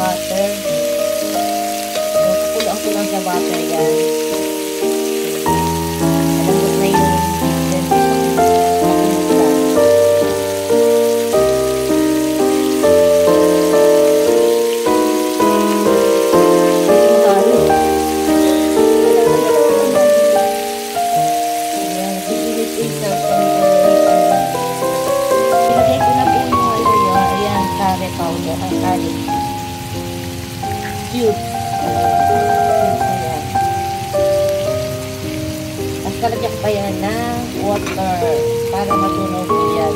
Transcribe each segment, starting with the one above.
butter. So, kukulang ko lang sa butter yan. Malambot na yung kalagyan pa yan ng water para matunaw po yan.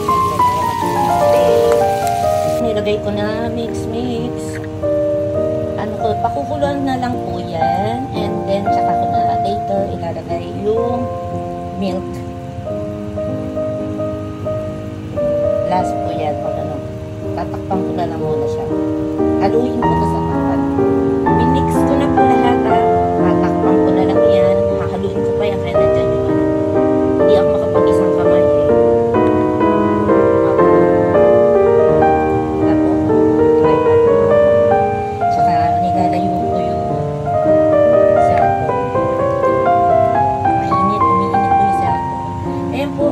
Nilagay ko na mix. Ano ko, pakukuluan na lang po yan. And then, tsaka ko na later ilalagay yung milk. Last po yan. Pag ano, tatakpan ko na lang muna siya. Haluin ko na sa kapan. Minix ko na po lahat. Tatakpan ko na lang yan. Hahaluin ko pa yan. Kaya nandyan yung ano. Hindi ako makapag-isang kamay eh. Tapos, try pa. Tsaka nilalayo ko yung cellphone. Umiinit po yung cellphone. Ayan po,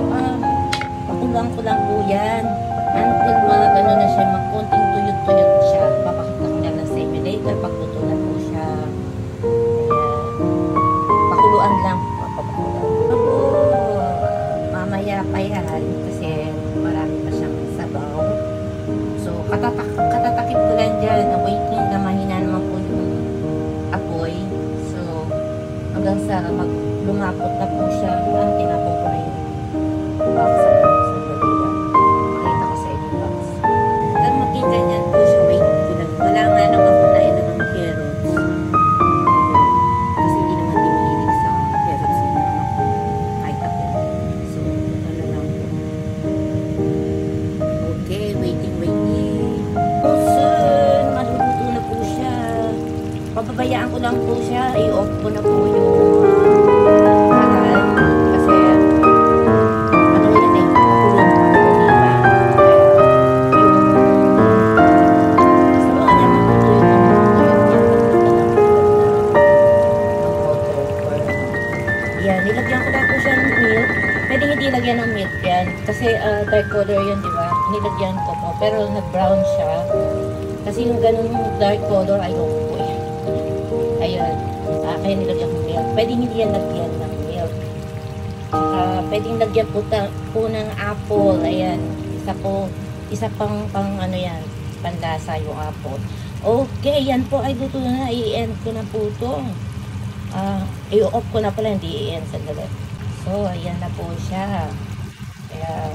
pakulang ko lang po yan. Until gano'n na siya, magkonting tuyot-tuyot siya. Papakita ko na lang sa inyo later. Pagluto na po siya. Ayan. Pakuluan lang. Mamaya pa yan kasi marami pa siyang sabaw. So, katatakip ko lang dyan. Waiting na mahina naman po yung apoy. So, hanggang sa lumapot na po siya. Tinapon ko na yung box sa dalila. Makita ko sa inyo box. Hanggang makita niyan po siya. Waiting ko lang. Wala nga naman po na ito ng carrots. Kasi hindi naman din mahilig sa carrots. Kahit ako. So, ano lang po. Okay, waiting. Oh, soon, maluluto na po siya. Pababayaan ko lang po siya. I-off ko na po yung kalan. Kasi, ano yun eh, kulong pa po, diba? Sa mga niya matutuyo niya. Yan, nilagyan ko lang po siya ng milk. Pwede hindi lagyan ng milk yan. Kasi dark color yun, di ba? Nilagyan ko po. Pero nag-brown siya. Kasi yung ganun dark color, ayoko po eh. Ayun. Kaya nilagyan ko milk. Pwede hindi yan lagyan ng milk. Pwedeng lagyan po ng apple. Ayan. Isa pang ano yan. Panlasa yung apple. Okay, yan po ay luto na. I-end ko na po ito. I-off ko na pala. Hindi i-end sandali. So, ayan na po siya. Kaya,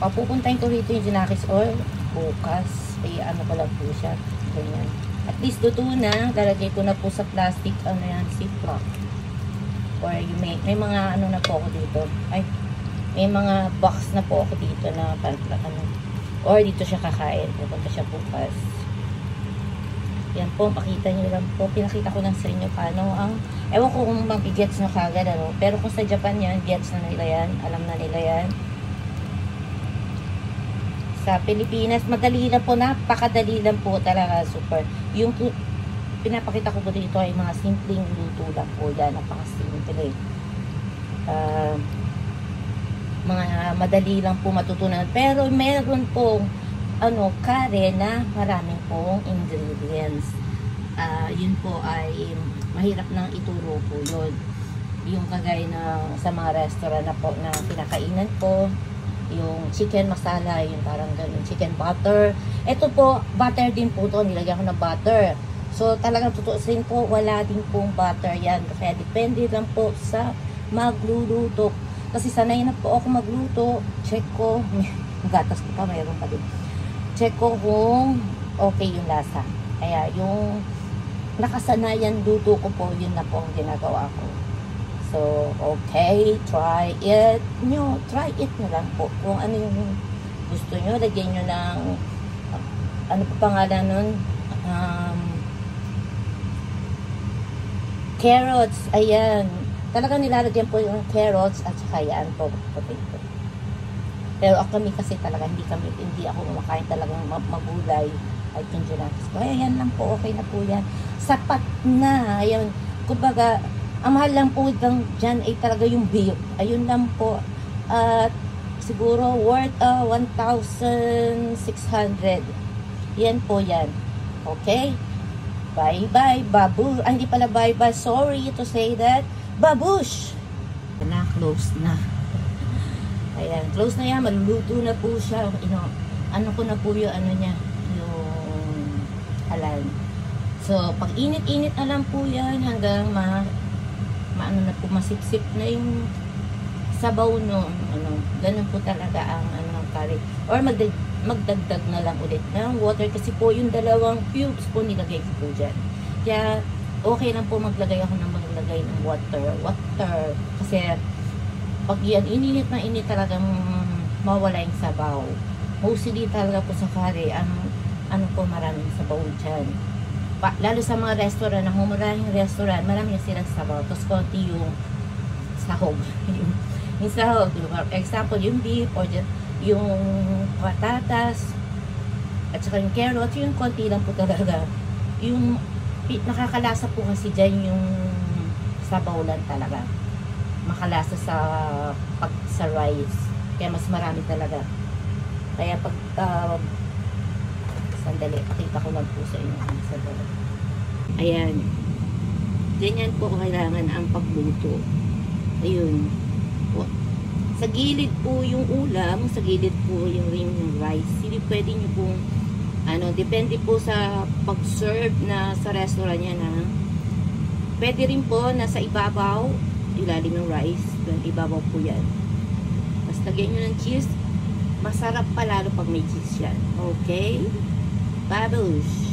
papupuntahin ko rito yung Jinakis oil bukas. Kaya ano pala po siya. Ganyan. At least luto na. Lalagay ko na po sa plastic, ano yan, ziplock. Or you may mga ano na po ako dito. Ay, may mga box na po ako dito na ano. Or dito siya kakain. Pupunta siya bukas. Yan po, makita nyo lang po. Pinakita ko lang sa inyo paano ang, ewan ko kung mag-gets nyo kagad, ano. Pero kung sa Japan yan, gets na nila yan. Alam na nila yan. Sa Pilipinas, madali lang po. Napakadali lang po talaga. Super. Yung pinapakita ko po dito ay mga simpleng luto lang po. Yan, napakasimple. Mga madali lang po matutunan. Pero meron pong curry na maraming pong ingredients. Yun po ay mahirap nang ituro po yun. Yung kagaya na sa mga restaurant na po na pinakainan po, yung chicken masala, yung parang ganun, chicken butter. Ito po, butter din po to, nilagyan ko ng butter. So talagang tutuusin po, wala din pong butter yan. Kaya depende lang po sa magluluto. Kasi sanay na po ako magluto. Check ko, gatas ko pa, mayroon pa din. Check ko kung okay yung lasa. Kaya yung nakasanayan luto ko po, yun na po ang ginagawa ko. So, okay, try it. Try it nyo lang po. Kung ano yung gusto nyo, lagyan nyo ng, ano pa pangalan nun? Carrots, ayan. Talagang nilalagyan po yung carrots at saka yan po, potato. Pero ako kami kasi talaga, hindi ako kumakain talagang magulay. Ay, congelators ko. Kaya yan lang po, okay na po yan. Sapat na. Ayun, kumbaga, ang mahal lang po dyan ay talaga yung beef. Ayun lang po. At siguro worth 1,600. Yan po yan. Okay? Bye-bye, babu. Hindi pala bye-bye. Sorry to say that. Babush! Na, close na. Ayan, close na yan. Maluluto na po siya. Ano ko na po yung ano niya. Yung halal. So, pag init-init na lang po yan hanggang maano na po, masipsip na yung sabaw no. Ganun po talaga ang curry. Or magdagdag na lang ulit ng water kasi po yung dalawang cubes po nilagay ko po dyan. Kaya, okay lang po maglagay ng water. Kasi, pag yan, init na init talagang mawala yung sabaw. Mostly talaga po sa curry, ano po maraming sabaw dyan. Lalo sa mga restaurant, ang humurahing restaurant, marami na silang sabaw. Tapos konti yung sahog. yung sahog. For example, yung beef or yung patatas at saka yung carrot, yung konti lang po talaga. Yung nakakalasa po kasi dyan yung sabaw lang talaga. Makalasa sa rice. Kaya mas marami talaga. Kaya pag sandali, pakita ko lang po sa inyo. Sandali. Ayan. Ganyan po kailangan ang pagluto. Ayun. Sa gilid po yung ulam, sa gilid po yung rice. Hindi pwede nyo pong depende po sa pag-serve na sa restaurant yan pwede rin po na sa ibabaw ilalim ng rice, ibabaw po yan. Mas lagyan nyo ng cheese, masarap pa lalo pag may cheese yan. Okay? Babush!